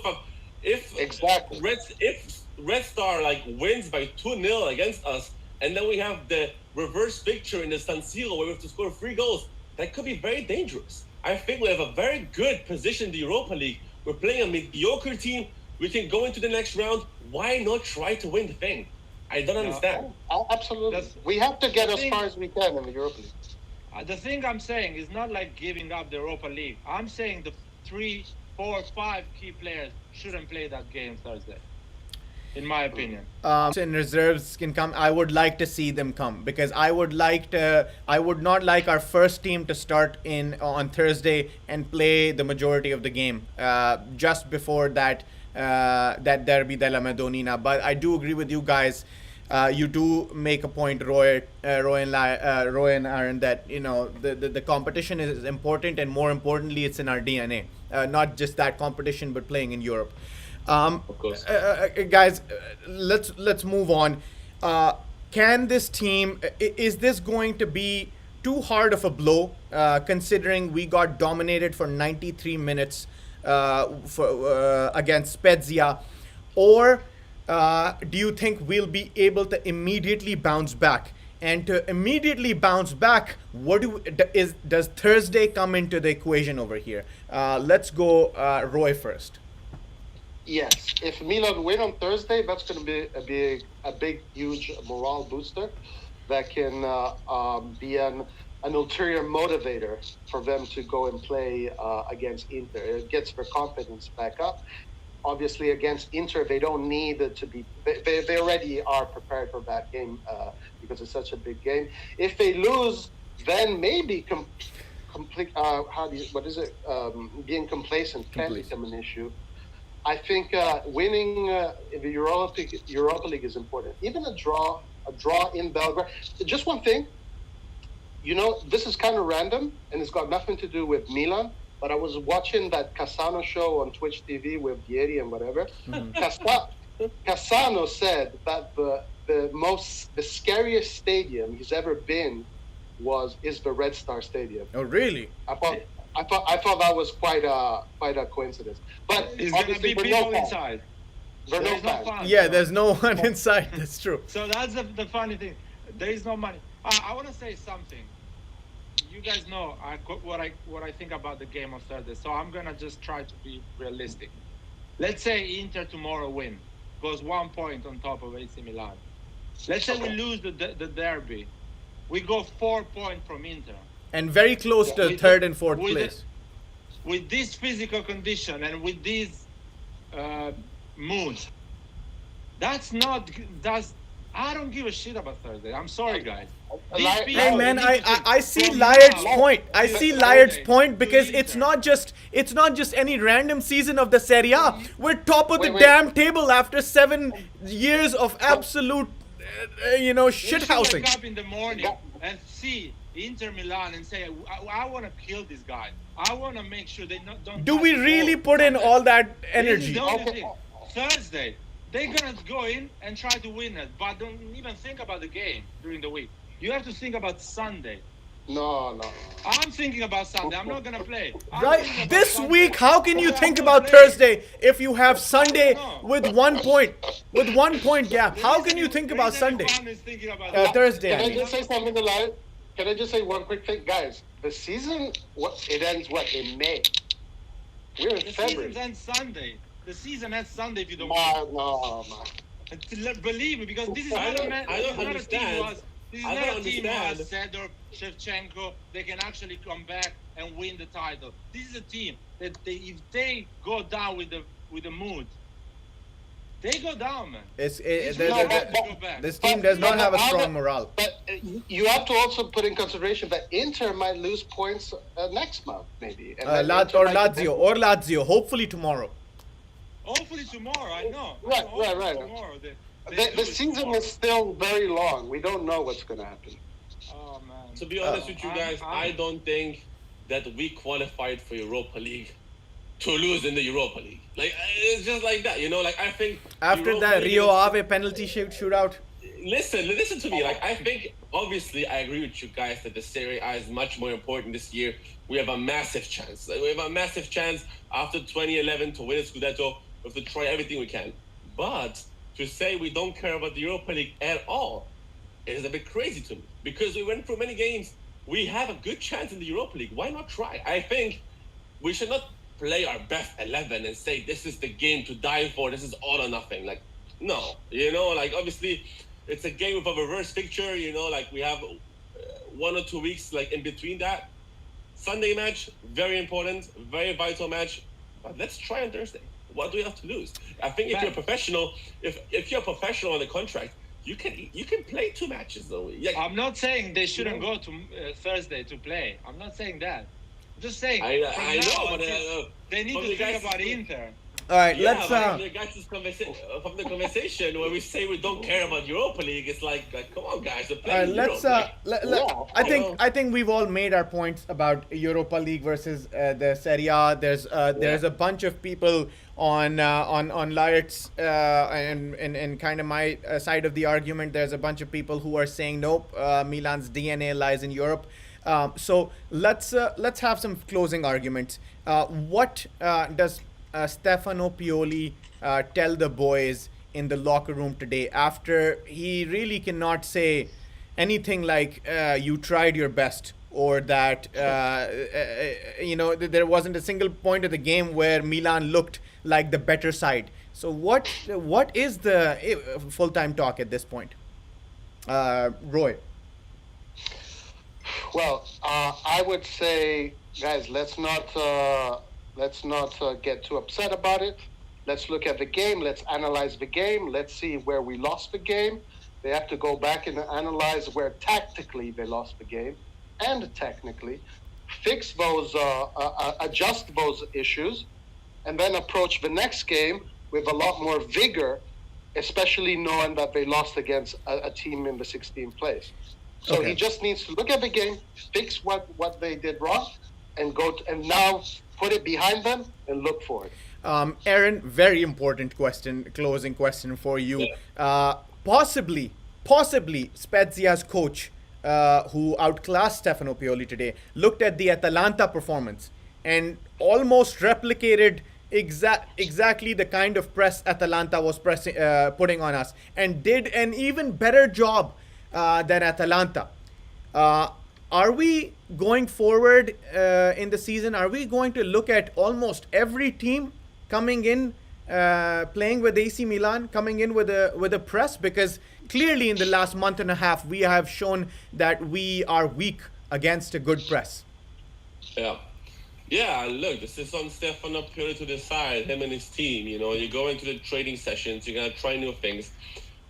S2: if
S3: Exactly.
S2: if Red Star like wins by 2-0 against us, and then we have the reverse picture in the San Siro where we have to score 3 goals. That could be very dangerous. I think we have a very good position in the Europa League. We're playing a mediocre team. We can go into the next round. Why not try to win the thing? I don't understand.
S3: Absolutely.
S4: That's-
S3: We have to get
S4: I
S3: as
S4: think-
S3: far as we can in the Europa League.
S4: The thing I'm saying is not like giving up the Europa League. I'm saying the 3, 4, 5 key players shouldn't play that game Thursday, in my opinion.
S1: And reserves can come. I would like to see them come because I would not like our first team to start on Thursday and play the majority of the game just before that Derby della Madonnina. But I do agree with you guys. You do make a point, Roy and Aaron, that the competition is important, and more importantly, it's in our DNA. Not just that competition, but playing in Europe.
S2: Of course.
S1: Guys, let's move on. Can this team? Is this going to be too hard of a blow, considering we got dominated for 93 minutes against Spezia, or do you think we'll be able to immediately bounce back? And to immediately bounce back, does Thursday come into the equation over here? Let's go, Roy first.
S3: Yes, if Milan win on Thursday, that's going to be a big, huge morale booster that can be an ulterior motivator for them to go and play against Inter. It gets their confidence back up. Obviously, against Inter, they don't need it to be. They already are prepared for that game because it's such a big game. If they lose, then maybe complete. What is it? Being complacent can become an issue. I think winning the Europa League is important. Even a draw in Belgrade. Just one thing, this is kind of random and it's got nothing to do with Milan. But I was watching that Cassano show on Twitch TV with Vieri and whatever. Cassano said that the scariest stadium he's ever been is the Red Star Stadium.
S1: Oh, really?
S3: I thought that was quite a coincidence. But
S4: It's gonna be people inside.
S3: There are no
S4: There's no
S3: fans.
S4: fun.
S1: Yeah, there's no one inside. That's true.
S4: So that's the funny thing. There is no money. I want to say something. You guys know what I think about the game on Thursday. So I'm gonna just try to be realistic. Let's say Inter tomorrow win, goes 1 point on top of AC Milan. Let's say we lose the derby, we go 4 points from Inter.
S1: And very close to third and fourth place.
S4: With this physical condition and with these mood, I don't give a shit about Thursday. I'm sorry, guys.
S1: Hey man, I see Layard's point. I see Layard's point because it's not just any random season of the Serie A. We're top of the damn table after 7 years of absolute, shit housing.
S4: Wake up in the morning and see Inter Milan and say, I want to kill this guy. I want to make sure they don't.
S1: Do we really put in all that energy?
S4: Thursday, they're gonna go in and try to win it, but don't even think about the game during the week. You have to think about Sunday.
S3: No.
S4: I'm thinking about Sunday. I'm not gonna play.
S1: Right? This week, how can you think about Thursday if you have Sunday with 1 point? With 1 point gap. How can you think about Sunday? Thursday.
S3: Can I just say something alive? Can I just say one quick thing? Guys, the season, it ends in May? We're in February.
S4: The season ends Sunday. The season ends Sunday if you don't
S3: No.
S4: Believe me, because this is
S2: I
S4: not
S2: don't
S4: a
S2: understand.
S4: This is not a team who has Sedor, Shevchenko. They can actually come back and win the title. This is a team that if they go down with the mood, they go down, man.
S1: This team does not have a strong morale.
S3: But you have to also put in consideration that Inter might lose points next month, maybe.
S1: Lazio. Hopefully tomorrow.
S4: Hopefully tomorrow. I know.
S3: Right.
S4: Tomorrow,
S3: the season is still very long. We don't know what's going to happen.
S4: Oh man.
S2: To be honest with you guys, I don't think that we qualified for Europa League to lose in the Europa League. Like, it's just like that, I think
S1: after
S2: Europa
S1: that
S2: League
S1: Rio Ave penalty shootout.
S2: Listen to me. Like, I think obviously I agree with you guys that the Serie A is much more important this year. We have a massive chance. We have a massive chance after 2011 to win a Scudetto. We have to try everything we can. But to say we don't care about the Europa League at all is a bit crazy to me, because we went through many games. We have a good chance in the Europa League. Why not try? I think we should not play our best 11 and say this is the game to die for. This is all or nothing. Like, no, obviously it's a game with a reverse picture. We have 1 or 2 weeks in between that. Sunday match, very important, very vital match. But let's try on Thursday. What do we have to lose? I think if you're professional, if you're professional on the contract, you can play 2 matches though. Yeah.
S4: I'm not saying they shouldn't go to Thursday to play. I'm not saying that. I'm just saying.
S2: I know, but
S4: they need to think about Inter.
S1: All right,
S2: let's. From the conversation where we say we don't care about Europa League, it's like come on, guys, we're playing
S1: I think we've all made our points about Europa League versus the Serie A. There's a bunch of people on Layard's and kind of my side of the argument. There's a bunch of people who are saying nope, Milan's DNA lies in Europe. So let's have some closing arguments. What does Stefano Pioli tell the boys in the locker room today after he really cannot say anything like you tried your best or that there wasn't a single point of the game where Milan looked like the better side. So what is the full-time talk at this point, Roy?
S3: Well, I would say, guys, let's not get too upset about it. Let's look at the game. Let's analyze the game. Let's see where we lost the game. They have to go back and analyze where tactically they lost the game, and technically fix those, adjust those issues, and then approach the next game with a lot more vigor, especially knowing that they lost against a team in the 16th place. So
S1: Okay.
S3: he just needs to look at the game, fix what they did wrong, and and now put it behind them and look forward.
S1: Aaron, very important question, closing question for you.
S2: Yeah.
S1: Possibly Spezia's coach, who outclassed Stefano Pioli today, looked at the Atalanta performance and almost replicated exactly the kind of press Atalanta was putting on us, and did an even better job than Atalanta. Are we going forward in the season? Are we going to look at almost every team coming in, playing with AC Milan, coming in with a press? Because clearly in the last month and a half, we have shown that we are weak against a good press.
S2: Yeah. Yeah, look, this is on Stefano Pioli to decide, him and his team. You go into the training sessions, you're going to try new things.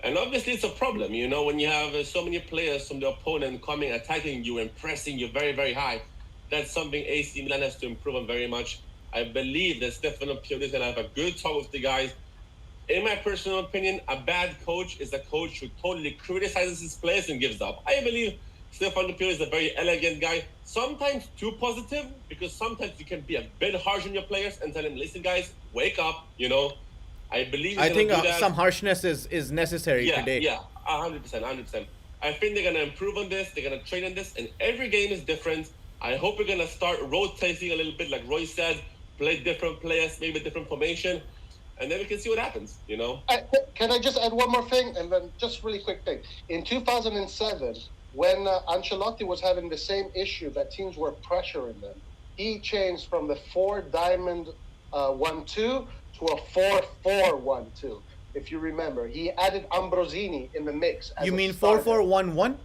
S2: And obviously it's a problem, when you have so many players from the opponent coming, attacking you and pressing you very, very high. That's something AC Milan has to improve on very much. I believe that Stefano Pioli is going to have a good talk with the guys. In my personal opinion, a bad coach is a coach who totally criticizes his players and gives up. I believe Stefano Pioli is a very elegant guy, sometimes too positive, because sometimes you can be a bit harsh on your players and tell them, listen, guys, wake up, I believe
S1: I think some harshness is necessary today.
S2: Yeah, 100%. I think they're going to improve on this. They're going to train on this. And every game is different. I hope we're going to start rotating a little bit, like Roy said, play different players, maybe different formation. And then we can see what happens,
S3: Can I just add one more thing? And then just really quick thing. In 2007, when Ancelotti was having the same issue that teams were pressuring them, he changed from the 4-diamond 1-2 to a 4-4-1-2. If you remember, he added Ambrosini in the mix.
S1: You mean 4-4-1-1?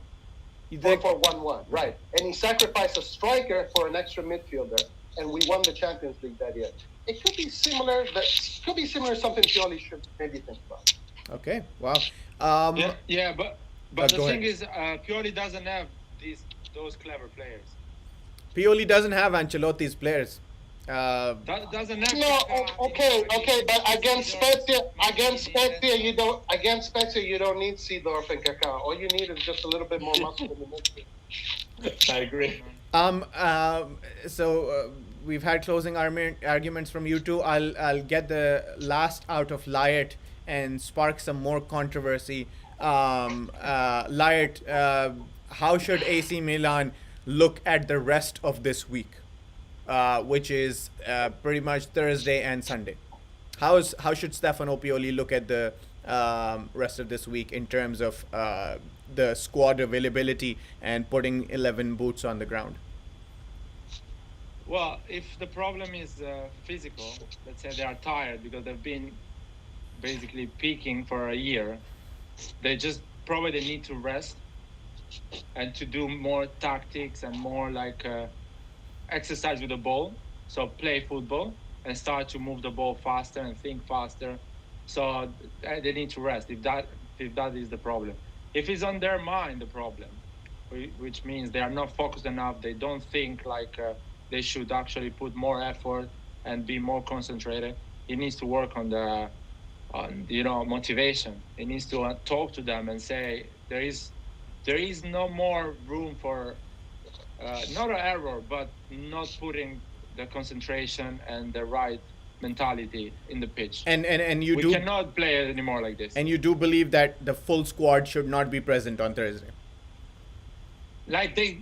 S3: 4-4-1-1, right? And he sacrificed a striker for an extra midfielder, and we won the Champions League that year. It could be similar. That could be similar. Something Pioli should maybe think about.
S1: Okay. Wow.
S4: But the
S1: go
S4: thing
S1: ahead.
S4: is, Pioli doesn't have those clever players.
S1: Pioli doesn't have Ancelotti's players.
S4: Doesn't have.
S3: No, okay, but against Spezia, you don't need Seedorf and Kaká. All you need is just a little bit more muscle in the midfield.
S2: I agree.
S1: So we've had closing arguments from you two. I'll get the last out of Lyot and spark some more controversy. Lyot, how should AC Milan look at the rest of this week, which is pretty much Thursday and Sunday? How should Stefano Pioli look at the rest of this week in terms of the squad availability and putting 11 boots on the ground?
S4: Well, if the problem is physical, let's say they are tired because they've been basically peaking for a year, they need to rest and to do more tactics and more like exercise with the ball. So play football and start to move the ball faster and think faster. So they need to rest if that is the problem. If it's on their mind, the problem, which means they are not focused enough, they don't think like they should actually put more effort and be more concentrated. He needs to work on motivation. He needs to talk to them and say there is no more room for not an error, but not putting the concentration and the right mentality in the pitch.
S1: And we
S4: cannot play anymore like this.
S1: And you do believe that the full squad should not be present on Thursday?
S4: Like they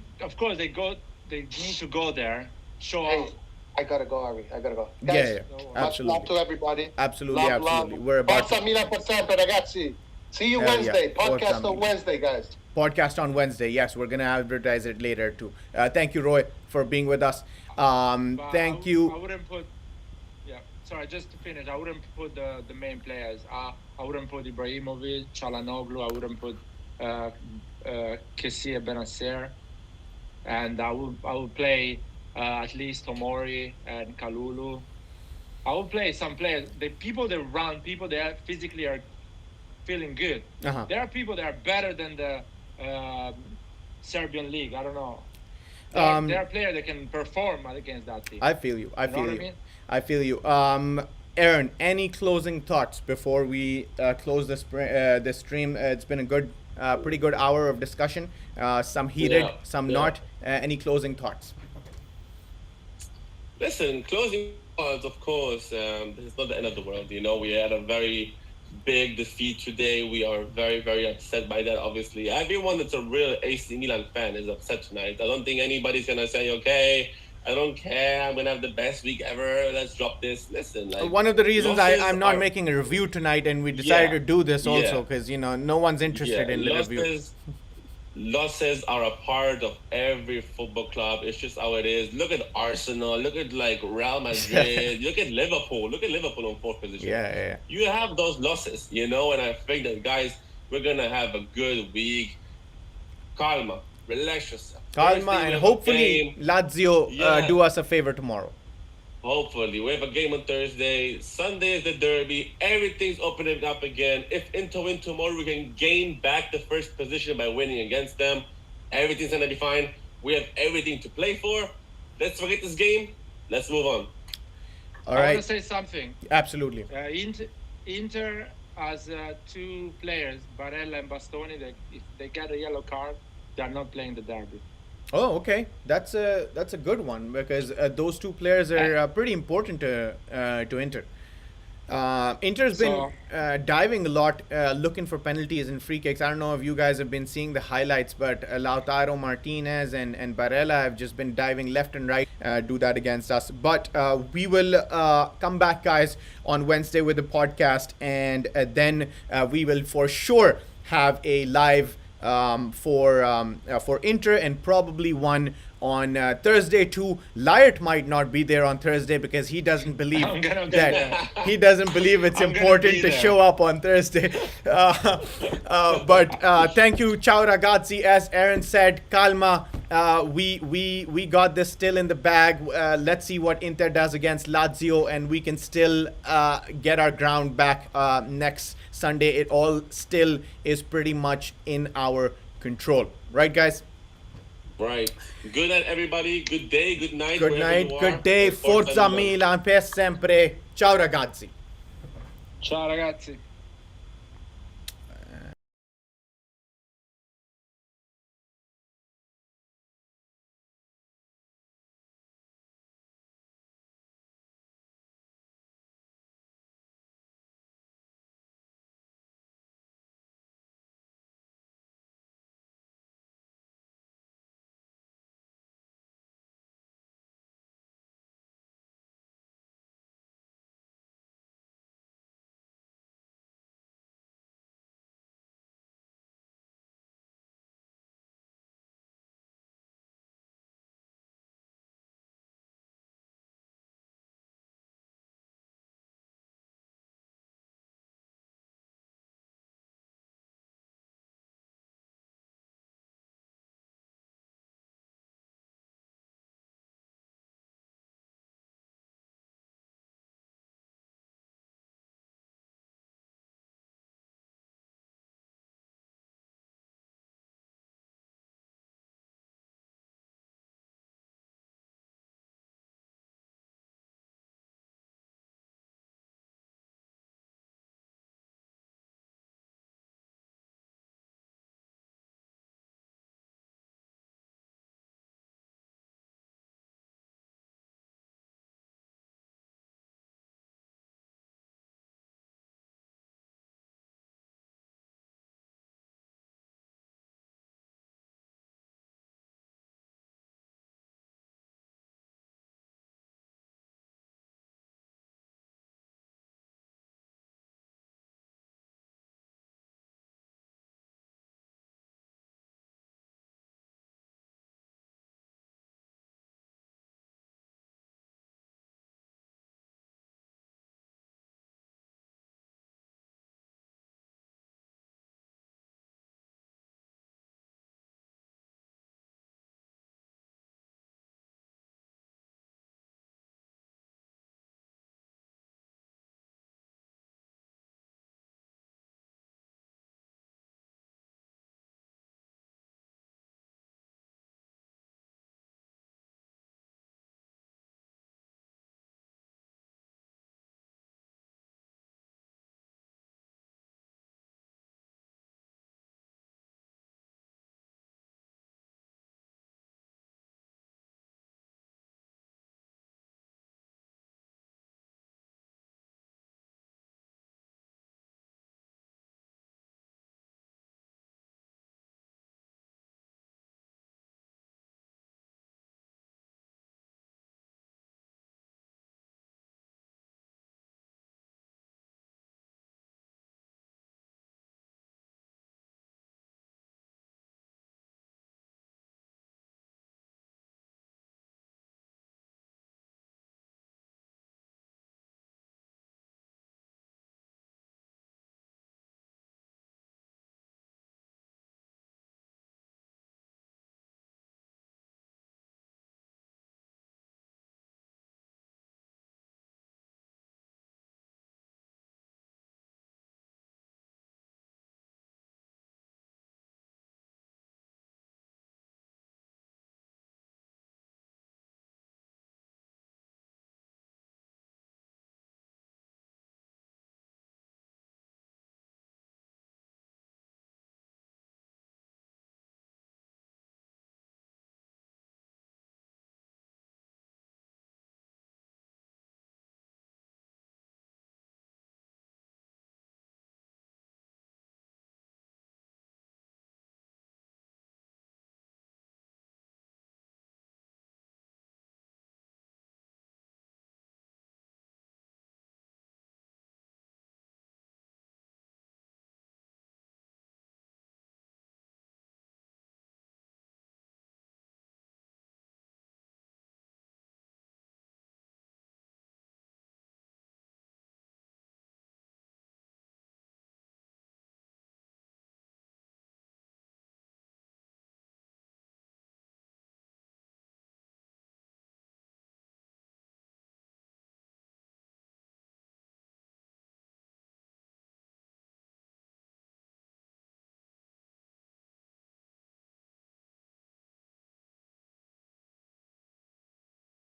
S4: need to go there, show
S3: I gotta go, Ari. I gotta go.
S1: Yeah,
S3: Guys,
S1: yeah,
S4: No worries.
S3: much love
S1: absolutely,
S3: to everybody.
S1: absolutely,
S3: Love,
S1: absolutely.
S3: love.
S1: We're about
S3: Forza
S1: to
S3: Milan per sempre, ragazzi. See you
S1: hell yeah.
S3: Wednesday.
S1: Forza
S3: Podcast on
S1: Milan.
S3: Wednesday, guys.
S1: Podcast on Wednesday. Yes, we're gonna advertise it later too. Thank you, Roy, for being with us.
S4: But
S1: Thank
S4: I
S1: you.
S4: wouldn't put. Yeah, sorry. Just to finish, I wouldn't put the main players. I wouldn't put Ibrahimovic, Chalanoglu. I wouldn't put Kessie Benacer, and I would play at least Tomori and Kalulu. I would play some players. The people that run, people that physically are feeling good.
S1: Uh-huh.
S4: There are people that are better than the Serbian league. I don't know. There are players that can perform against that team.
S1: I feel you. I
S4: You know
S1: feel
S4: what
S1: you.
S4: I mean?
S1: I feel you. Aaron, any closing thoughts before we close this stream? It's been a pretty good hour of discussion. Some heated,
S2: Yeah,
S1: some
S2: yeah.
S1: not. Any closing thoughts?
S2: Listen, closing thoughts, of course, this is not the end of the world. You know, we had a very big defeat today. We are very, very upset by that, obviously. Everyone that's a real AC Milan fan is upset tonight. I don't think anybody's going to say, okay, I don't care. I'm going to have the best week ever. Let's drop this. Listen, like,
S1: One of the reasons
S2: losses
S1: I'm not
S2: are-
S1: making a review tonight, and we decided
S2: Yeah,
S1: to do this also
S2: yeah.
S1: because no one's interested in the review.
S2: Losses are a part of every football club. It's just how it is. Look at Arsenal. Look at like Real Madrid. Look at Liverpool. Look at Liverpool in fourth position.
S1: Yeah.
S2: You have those losses, and I think that, guys, we're gonna have a good week. Calma, relax yourself.
S1: Calma,
S2: Thursday we
S1: and
S2: have a
S1: hopefully
S2: game.
S1: Lazio
S2: Yeah.
S1: do us a favor tomorrow.
S2: Hopefully, we have a game on Thursday. Sunday is the derby. Everything's opening up again. If Inter win tomorrow, we can gain back the first position by winning against them. Everything's gonna be fine. We have everything to play for. Let's forget this game. Let's move on.
S1: All
S4: I want
S1: right.
S4: to say something.
S1: Absolutely.
S4: Inter has two players, Barella and Bastoni. That if they get a yellow card, they are not playing the derby.
S1: Oh, okay. That's a good one because those two players are pretty important to Inter. Inter's been diving a lot, looking for penalties and free kicks. I don't know if you guys have been seeing the highlights, but Lautaro Martinez and Barella have just been diving left and right, do that against us. But we will come back, guys, on Wednesday with the podcast, and then we will for sure have a live for Inter, and probably one on Thursday too. Lyot might not be there on Thursday because he doesn't believe
S4: I'm gonna be
S1: that
S4: there.
S1: he doesn't believe it's
S4: I'm gonna
S1: important
S4: be
S1: to
S4: there.
S1: show up on Thursday. But thank you, ciao ragazzi. As Aaron said, calma. We got this still in the bag. Let's see what Inter does against Lazio, and we can still get our ground back next Sunday. It all still is pretty much in our control, right, guys?
S2: Right. Good night, everybody. Good day. Good night.
S1: Good
S2: wherever
S1: night,
S2: you are.
S1: good day. Forza Milan, per sempre. Ciao ragazzi.
S4: Ciao ragazzi.